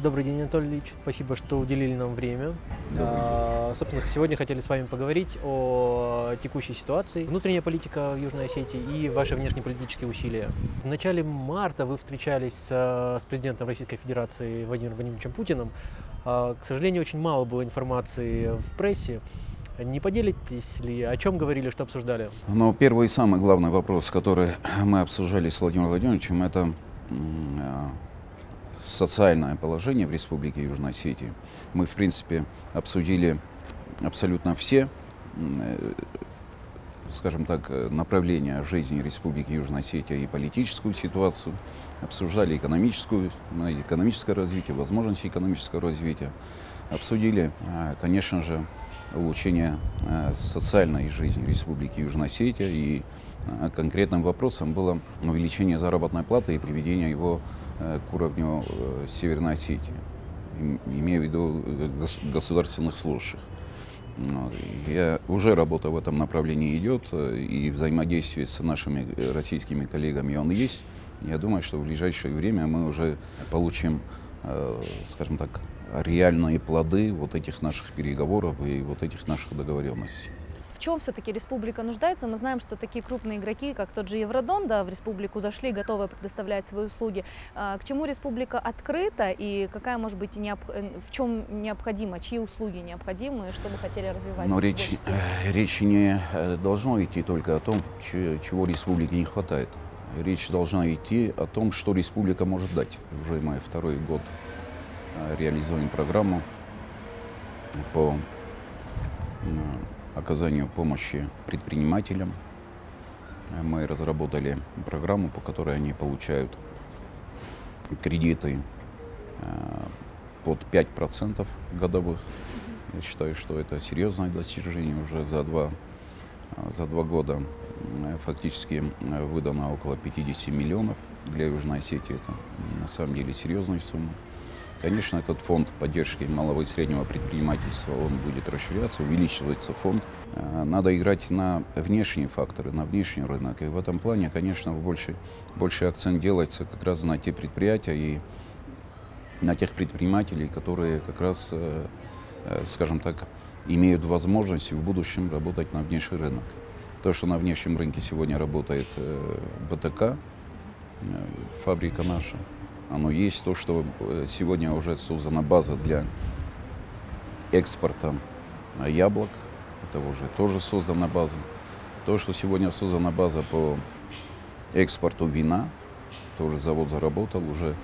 Добрый день, Анатолий Ильич. Спасибо, что уделили нам время. Собственно, сегодня хотели с вами поговорить о текущей ситуации, внутренняя политика в Южной Осетии и ваши внешнеполитические усилия. В начале марта вы встречались с президентом Российской Федерации Владимиром Владимировичем Путиным. К сожалению, очень мало было информации в прессе. Не поделитесь ли, о чем говорили, что обсуждали? Но первый и самый главный вопрос, который мы обсуждали с Владимиром Владимировичем, это социальное положение в Республике Южной Осетии. Мы, в принципе, обсудили абсолютно все, скажем так, направления жизни Республики Южная Осетия и политическую ситуацию, обсуждали экономическое развитие, возможности экономического развития, обсудили, конечно же, улучшение социальной жизни Республики Южная Осетия, и конкретным вопросом было увеличение заработной платы и приведение его к уровню Северной Осетии, имея в виду государственных служащих. Уже работа в этом направлении идет, и взаимодействие с нашими российскими коллегами он есть. Я думаю, что в ближайшее время мы уже получим, скажем так, реальные плоды вот этих наших переговоров и вот этих наших договоренностей. В чем все-таки республика нуждается? Мы знаем, что такие крупные игроки, как тот же Евродон, в республику зашли, готовы предоставлять свои услуги. К чему республика открыта и какая, может быть, в чем необходимо, чьи услуги необходимы, что бы хотели развивать? Но речь не должна идти только о том, чего республике не хватает. Речь должна идти о том, что республика может дать. Уже мы второй год реализуем программу по оказанию помощи предпринимателям. Мы разработали программу, по которой они получают кредиты под 5% годовых. Я считаю, что это серьезное достижение. Уже за два года фактически выдано около 50 миллионов для Южной Осетии. Это на самом деле серьезная сумма. Конечно, этот фонд поддержки малого и среднего предпринимательства, он будет расширяться, увеличивается фонд. Надо играть на внешние факторы, на внешний рынок. И в этом плане, конечно, больше акцент делается как раз на те предприятия и на тех предпринимателей, которые как раз, скажем так, имеют возможность в будущем работать на внешний рынок. То, что на внешнем рынке сегодня работает БТК, фабрика наша, оно есть. То, что сегодня уже создана база для экспорта яблок, это уже тоже создана база. То, что сегодня создана база по экспорту вина, тоже завод заработал, уже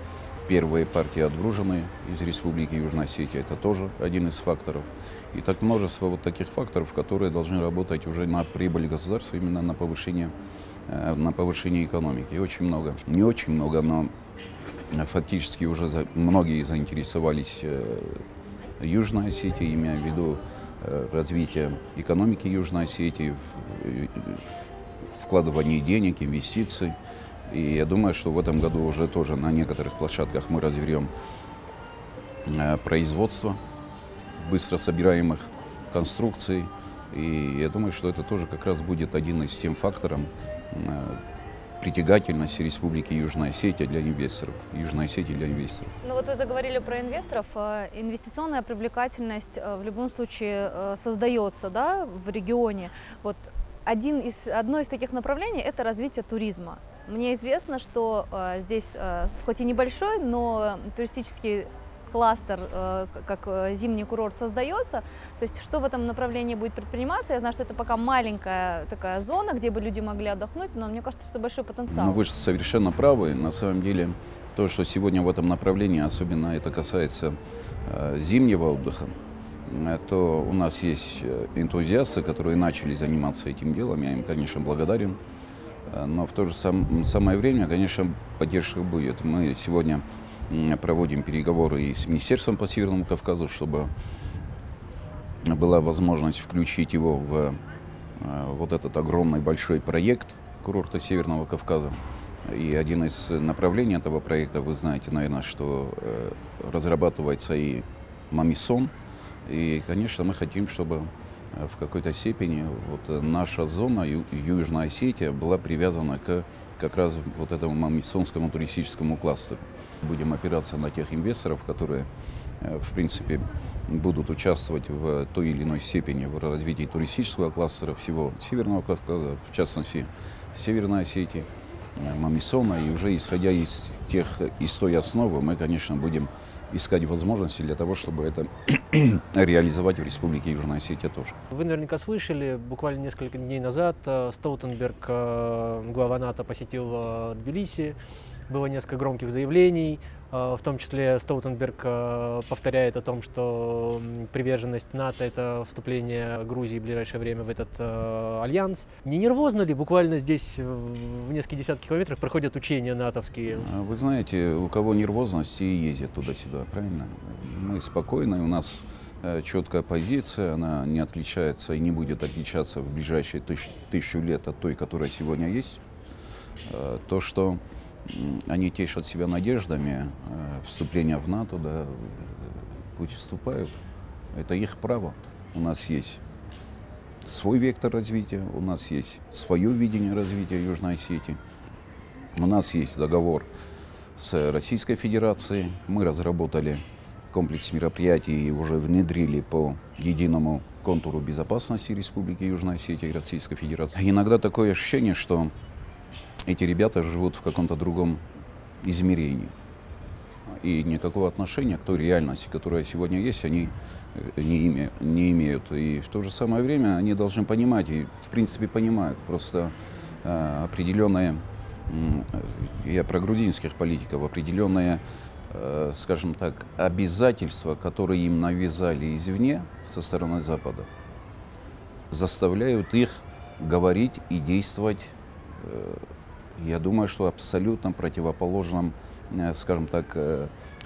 первые партии отгружены из Республики Южная Осетия, это тоже один из факторов. И так множество вот таких факторов, которые должны работать уже на прибыль государства, именно на повышение экономики. И очень много, не очень много, но фактически уже многие заинтересовались Южной Осетией, имея в виду развитие экономики Южной Осетии, вкладывание денег, инвестиций. И я думаю, что в этом году уже тоже на некоторых площадках мы развернем производство быстро собираемых конструкций. И я думаю, что это тоже как раз будет один из тем факторов притягательности Республики Южная Осетия для инвесторов. Южная Осетия для инвесторов. Ну вот вы заговорили про инвесторов. Инвестиционная привлекательность в любом случае создается, в регионе. Вот одно из таких направлений – это развитие туризма. Мне известно, что здесь, хоть и небольшой, но туристический кластер, как зимний курорт, создается. То есть что в этом направлении будет предприниматься? Я знаю, что это пока маленькая такая зона, где бы люди могли отдохнуть, но мне кажется, что большой потенциал. Но вы же совершенно правы. На самом деле, то, что сегодня в этом направлении, особенно это касается зимнего отдыха, то у нас есть энтузиасты, которые начали заниматься этим делом. Я им, конечно, благодарен. Но в то же самое время, конечно, поддержка будет. Мы сегодня проводим переговоры и с Министерством по Северному Кавказу, чтобы была возможность включить его в вот этот огромный большой проект курорта Северного Кавказа. И один из направлений этого проекта, вы знаете, наверное, что разрабатывается и Мамисон. И, конечно, мы хотим, чтобы в какой-то степени вот наша зона, Южная Осетия, была привязана к как раз вот этому мамисонскому туристическому кластеру. Будем опираться на тех инвесторов, которые, в принципе, будут участвовать в той или иной степени в развитии туристического кластера всего Северного Кавказа, в частности, Северной Осетии, Мамисона. И уже исходя из той основы, мы, конечно, будем искать возможности для того, чтобы это реализовать в Республике Южная Осетия тоже. Вы наверняка слышали, буквально несколько дней назад Столтенберг, глава НАТО, посетил Тбилиси. Было несколько громких заявлений, в том числе Столтенберг повторяет о том, что приверженность НАТО – это вступление Грузии в ближайшее время в этот альянс. Не нервозно ли буквально здесь в нескольких десятках километрах проходят учения натовские? Вы знаете, у кого нервозность, и ездят туда-сюда, правильно? Мы спокойны, у нас четкая позиция, она не отличается и не будет отличаться в ближайшие тысячу лет от той, которая сегодня есть. То, что они тешат себя надеждами вступления в НАТО, да, пусть вступают. Это их право. У нас есть свой вектор развития, у нас есть свое видение развития Южной Осетии, у нас есть договор с Российской Федерацией. Мы разработали комплекс мероприятий и уже внедрили по единому контуру безопасности Республики Южная Осетия и Российской Федерации. Иногда такое ощущение, что эти ребята живут в каком-то другом измерении. И никакого отношения к той реальности, которая сегодня есть, они не имеют. И в то же самое время они должны понимать, и в принципе понимают, просто определенные, я про грузинских политиков, определенные, скажем так, обязательства, которые им навязали извне, со стороны Запада, заставляют их говорить и действовать, я думаю, что абсолютно противоположном, скажем так,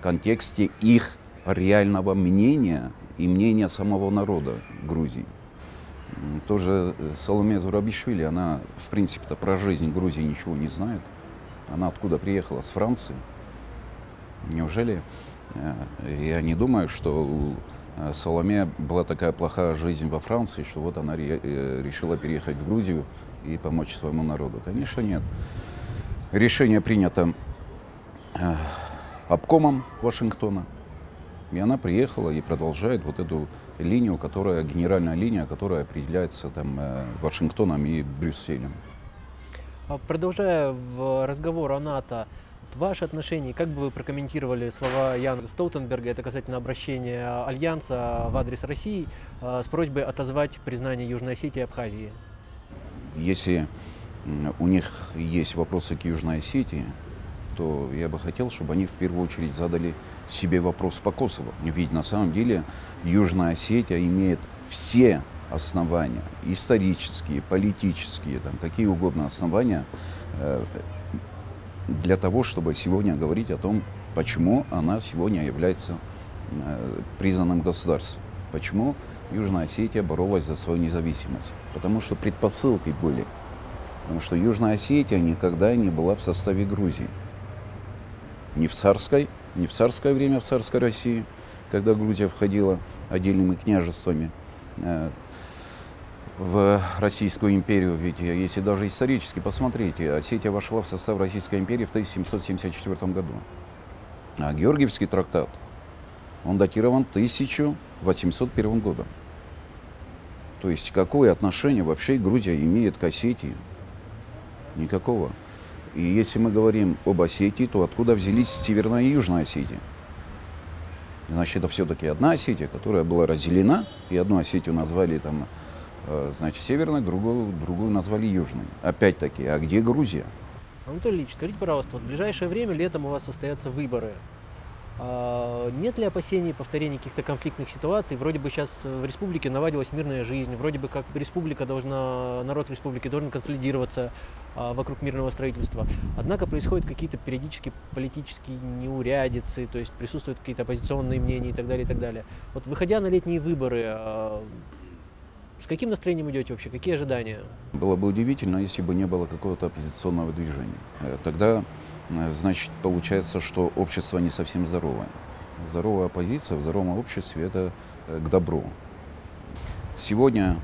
контексте их реального мнения и мнения самого народа Грузии. Тоже Саломе Зурабишвили, она, в принципе-то, про жизнь Грузии ничего не знает. Она откуда приехала? С Франции. Неужели? Я не думаю, что у Саломе была такая плохая жизнь во Франции, что вот она решила переехать в Грузию и помочь своему народу. Конечно, нет. Решение принято обкомом Вашингтона, и она приехала и продолжает вот эту линию, генеральная линия, которая определяется там Вашингтоном и Брюсселем. Продолжая разговор о НАТО, ваши отношения, как бы вы прокомментировали слова Яна Столтенберга, это касательно обращения Альянса в адрес России с просьбой отозвать признание Южной Осетии и Абхазии? Если у них есть вопросы к Южной Осетии, то я бы хотел, чтобы они в первую очередь задали себе вопрос по Косово. Ведь на самом деле Южная Осетия имеет все основания, исторические, политические, там, какие угодно основания, для того, чтобы сегодня говорить о том, почему она сегодня является признанным государством. Почему Южная Осетия боролась за свою независимость. Потому что предпосылки были. Потому что Южная Осетия никогда не была в составе Грузии. Ни в царское время, в царской России, когда Грузия входила отдельными княжествами в Российскую империю. Ведь если даже исторически посмотреть, Осетия вошла в состав Российской империи в 1774 году. А Георгиевский трактат, он датирован 1801 годом. То есть какое отношение вообще Грузия имеет к Осетии? Никакого. И если мы говорим об Осетии, то откуда взялись Северная и Южная Осетия? Значит, это все-таки одна Осетия, которая была разделена, и одну Осетию назвали там, значит, Северной, другую назвали Южной. Опять-таки, а где Грузия? Анатолий Ильич, скажите, пожалуйста, вот в ближайшее время, летом у вас состоятся выборы. Нет ли опасений повторения каких-то конфликтных ситуаций? Вроде бы сейчас в республике наладилась мирная жизнь, вроде бы как народ республики должен консолидироваться вокруг мирного строительства. Однако происходят какие-то периодически политические неурядицы, то есть присутствуют какие-то оппозиционные мнения и так далее, и так далее. Вот выходя на летние выборы, с каким настроением идете вообще? Какие ожидания? Было бы удивительно, если бы не было какого-то оппозиционного движения. Тогда, значит, получается, что общество не совсем здоровое. Здоровая оппозиция в здоровом обществе – это к добру. Сегодня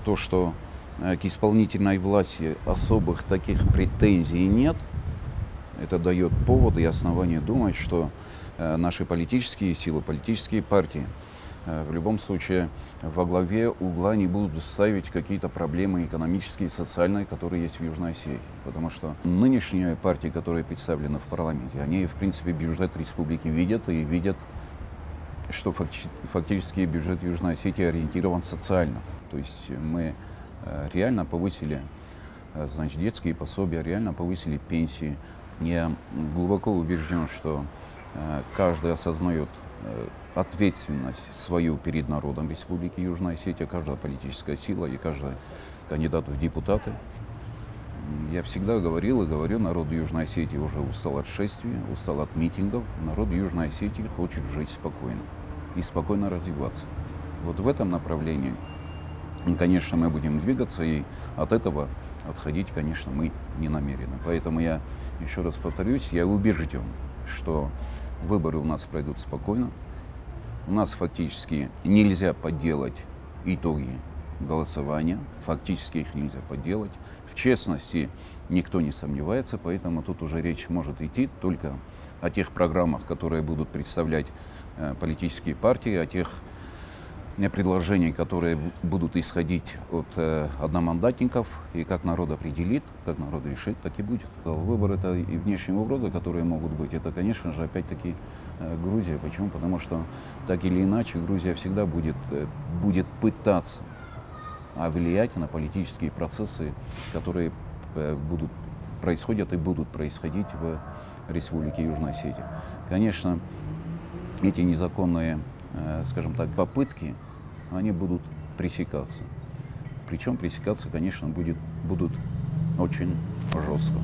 то, что к исполнительной власти особых таких претензий нет, Это дает повод и основание думать, что наши политические силы, политические партии в любом случае во главе угла не будут ставить какие-то проблемы экономические и социальные, которые есть в Южной Осетии. Потому что нынешние партии, которые представлены в парламенте, они, в принципе, бюджет республики видят и видят, что фактически бюджет Южной Осетии ориентирован социально. То есть мы реально повысили, значит, детские пособия, реально повысили пенсии. Я глубоко убежден, что каждый осознает ответственность свою перед народом Республики Южная Осетия, каждая политическая сила и каждый кандидат в депутаты. Я всегда говорил и говорю, народ Южной Осетии уже устал от шествий, устал от митингов. Народ Южной Осетии хочет жить спокойно и спокойно развиваться. Вот в этом направлении, конечно, мы будем двигаться, и от этого отходить, конечно, мы не намерены. Поэтому я еще раз повторюсь, я убежден, что выборы у нас пройдут спокойно. У нас фактически нельзя подделать итоги голосования, фактически их нельзя подделать. В честности никто не сомневается, поэтому тут уже речь может идти только о тех программах, которые будут представлять политические партии, о тех предложений, которые будут исходить от одномандатников, и как народ определит, как народ решит, так и будет. Выбор это и внешние угрозы, которые могут быть, это, конечно же, опять-таки Грузия. Почему? Потому что так или иначе Грузия всегда будет пытаться влиять на политические процессы, которые происходят и будут происходить в Республике Южная Осетия. Конечно, эти незаконные, скажем так, попытки, они будут пресекаться. Причем пресекаться, конечно, будут очень жестко.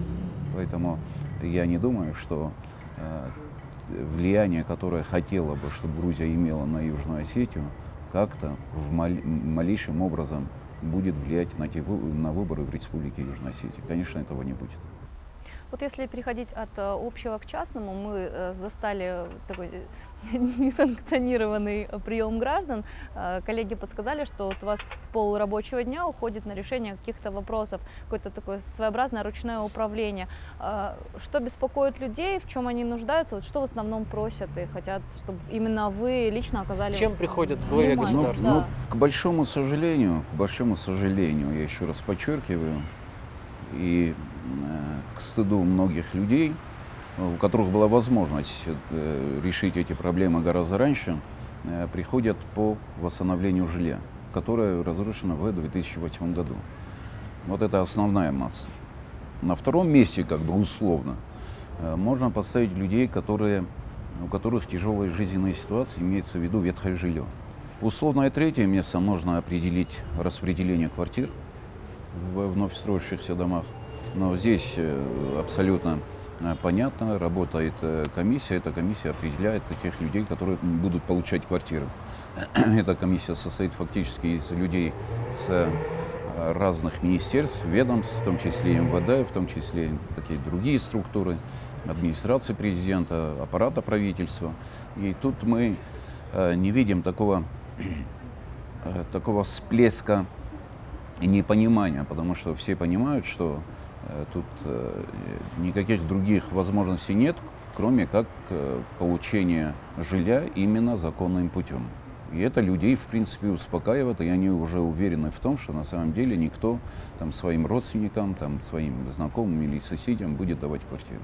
Поэтому я не думаю, что влияние, которое хотела бы, чтобы Грузия имела на Южную Осетию, как-то малейшим образом будет влиять на выборы в Республике Южная Осетия. Конечно, этого не будет. Вот если переходить от общего к частному, мы застали такой несанкционированный прием граждан. Коллеги подсказали, что вот у вас полрабочего дня уходит на решение каких-то вопросов, какое-то такое своеобразное ручное управление. Что беспокоит людей, в чем они нуждаются, вот что в основном просят и хотят, чтобы именно вы лично оказали. С чем приходят к главе государства? К большому сожалению, я еще раз подчеркиваю, и к стыду многих людей, у которых была возможность решить эти проблемы гораздо раньше, приходят по восстановлению жилья, которое разрушено в 2008 году. Вот это основная масса. На втором месте, как бы условно, можно поставить людей, у которых тяжелые жизненные ситуации, имеется в виду ветхое жилье. Условное третье место можно определить распределение квартир в вновь строящихся домах. Но здесь абсолютно понятно, работает комиссия. Эта комиссия определяет тех людей, которые будут получать квартиры. Эта комиссия состоит фактически из людей с разных министерств, ведомств, в том числе и МВД, в том числе и такие другие структуры, администрации президента, аппарата правительства. И тут мы не видим такого всплеска непонимания, потому что все понимают, что тут никаких других возможностей нет, кроме как получения жилья именно законным путем. И это людей, в принципе, успокаивает, и они уже уверены в том, что на самом деле никто там, своим родственникам, там, своим знакомым или соседям будет давать квартиру.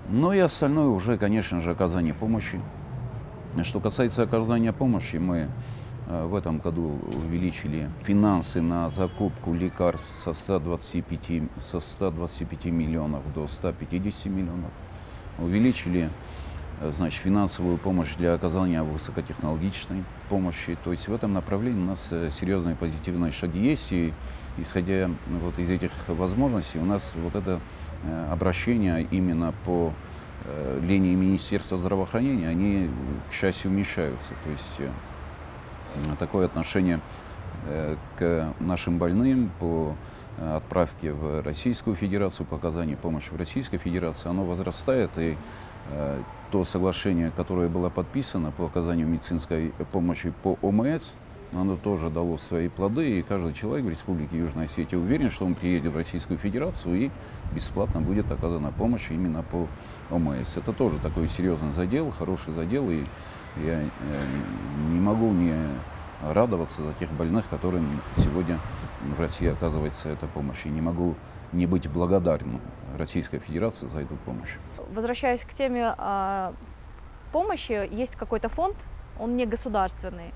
Ну и остальное уже, конечно же, оказание помощи. Что касается оказания помощи, мы в этом году увеличили финансы на закупку лекарств со 125 миллионов до 150 миллионов. Увеличили, значит, финансовую помощь для оказания высокотехнологичной помощи. То есть в этом направлении у нас серьезные позитивные шаги есть. И исходя вот из этих возможностей, у нас вот это обращение именно по линии Министерства здравоохранения, они, к счастью, уменьшаются. То есть такое отношение к нашим больным по отправке в Российскую Федерацию, по оказанию помощи в Российской Федерации, оно возрастает, и то соглашение, которое было подписано по оказанию медицинской помощи по ОМС, оно тоже дало свои плоды, и каждый человек в Республике Южная Осетия уверен, что он приедет в Российскую Федерацию и бесплатно будет оказана помощь именно по ОМС. Это тоже такой серьезный задел, хороший задел, и я не могу не радоваться за тех больных, которым сегодня в России оказывается эта помощь, и не могу не быть благодарным Российской Федерации за эту помощь. Возвращаясь к теме помощи, есть какой-то фонд, он не государственный.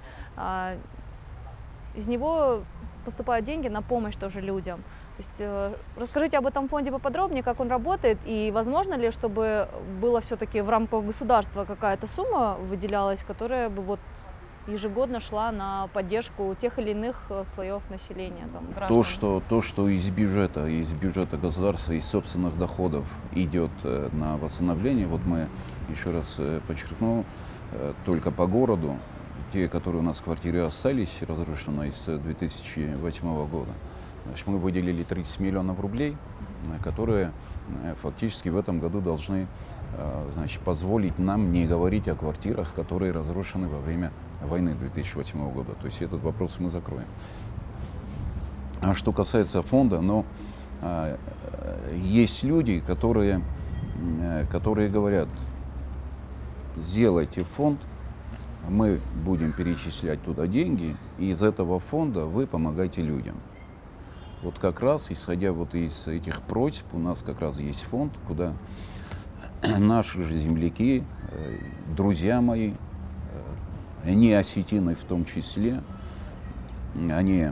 Из него поступают деньги на помощь тоже людям. То есть, расскажите об этом фонде поподробнее, как он работает, и возможно ли, чтобы было все-таки в рамках государства какая-то сумма выделялась, которая бы вот ежегодно шла на поддержку тех или иных слоев населения, там, граждан? То, что из бюджета государства, из собственных доходов идет на восстановление, вот мы еще раз подчеркну, только по городу, те, которые у нас квартиры остались, разрушенные с 2008 года, значит, мы выделили 30 миллионов рублей, которые фактически в этом году должны, значит, позволить нам не говорить о квартирах, которые разрушены во время войны 2008 года. То есть этот вопрос мы закроем. А что касается фонда, есть люди, которые говорят: сделайте фонд, мы будем перечислять туда деньги, и из этого фонда вы помогаете людям. Вот как раз, исходя вот из этих просьб, у нас как раз есть фонд, куда наши же земляки, друзья мои, не осетины в том числе, они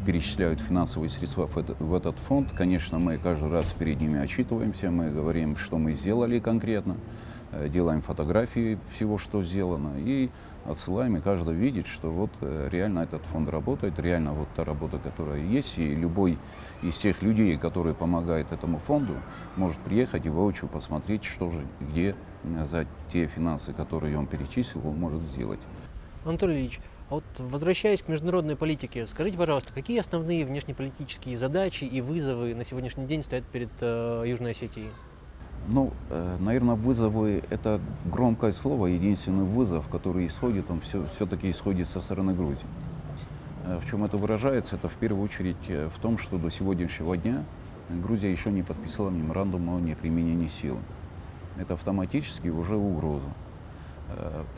перечисляют финансовые средства в этот фонд. Конечно, мы каждый раз перед ними отчитываемся, мы говорим, что мы сделали конкретно, делаем фотографии всего, что сделано, и отсылаем, и каждый видит, что вот реально этот фонд работает, реально вот та работа, которая есть, и любой из тех людей, которые помогают этому фонду, может приехать и воочию посмотреть, что же, где за те финансы, которые он перечислил, он может сделать. Анатолий Ильич, а вот возвращаясь к международной политике, скажите, пожалуйста, какие основные внешнеполитические задачи и вызовы на сегодняшний день стоят перед Южной Осетией? Ну, наверное, вызовы — это громкое слово. Единственный вызов, который исходит, он все-таки исходит со стороны Грузии. В чем это выражается? Это в первую очередь в том, что до сегодняшнего дня Грузия еще не подписала меморандум о неприменении силы. Это автоматически уже угроза.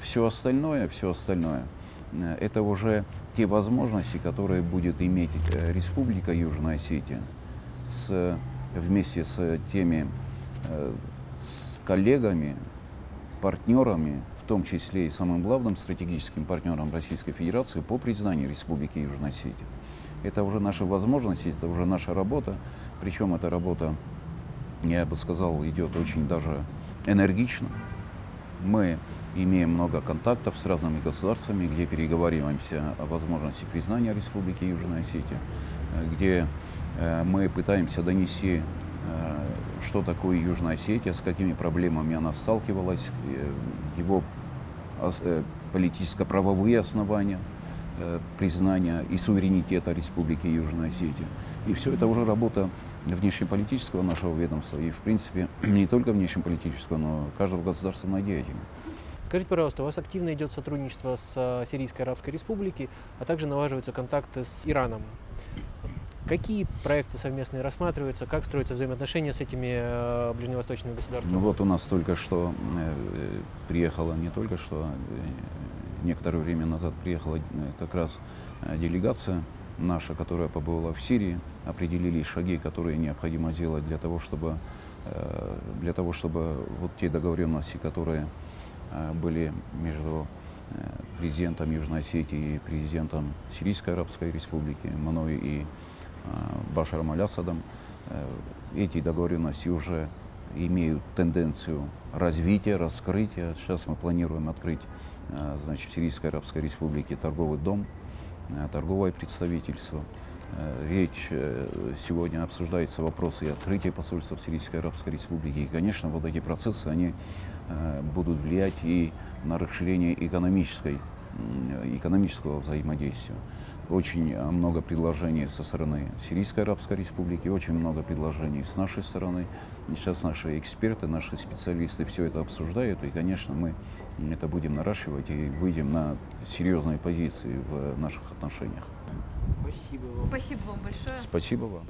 Все остальное — это уже те возможности, которые будет иметь Республика Южная Осетия вместе с теми с коллегами, партнерами, в том числе и самым главным стратегическим партнером Российской Федерации по признанию Республики Южная Осетия. Это уже наши возможности, это уже наша работа. Причем эта работа, я бы сказал, идет очень даже энергично. Мы имеем много контактов с разными государствами, где переговариваемся о возможности признания Республики Южная Осетия, где мы пытаемся донести, что такое Южная Осетия, с какими проблемами она сталкивалась, его политическо-правовые основания признания и суверенитета Республики Южная Осетия. И все это уже работа внешнеполитического нашего ведомства, и, в принципе, не только внешнеполитического, но каждого государственного деятеля. Скажите, пожалуйста, у вас активно идет сотрудничество с Сирийской Арабской Республикой, а также налаживаются контакты с Ираном. Какие проекты совместные рассматриваются, как строятся взаимоотношения с этими ближневосточными государствами? Ну вот у нас только что приехала, не только что, некоторое время назад приехала как раз делегация наша, которая побывала в Сирии, определили шаги, которые необходимо сделать для того, чтобы вот те договоренности, которые были между президентом Южной Осетии и президентом Сирийской Арабской Республики, мной и Башаром Аль-Асадом, эти договоренности уже имеют тенденцию развития, раскрытия. Сейчас мы планируем открыть, значит, в Сирийской Арабской Республике торговый дом, торговое представительство. Речь сегодня обсуждается вопросы и открытия посольства в Сирийской Арабской Республике. И, конечно, вот эти процессы, они будут влиять и на расширение экономического взаимодействия. Очень много предложений со стороны Сирийской Арабской Республики, очень много предложений с нашей стороны. И сейчас наши эксперты, наши специалисты все это обсуждают, и, конечно, мы это будем наращивать и выйдем на серьезные позиции в наших отношениях. Спасибо вам. Спасибо вам большое. Спасибо вам.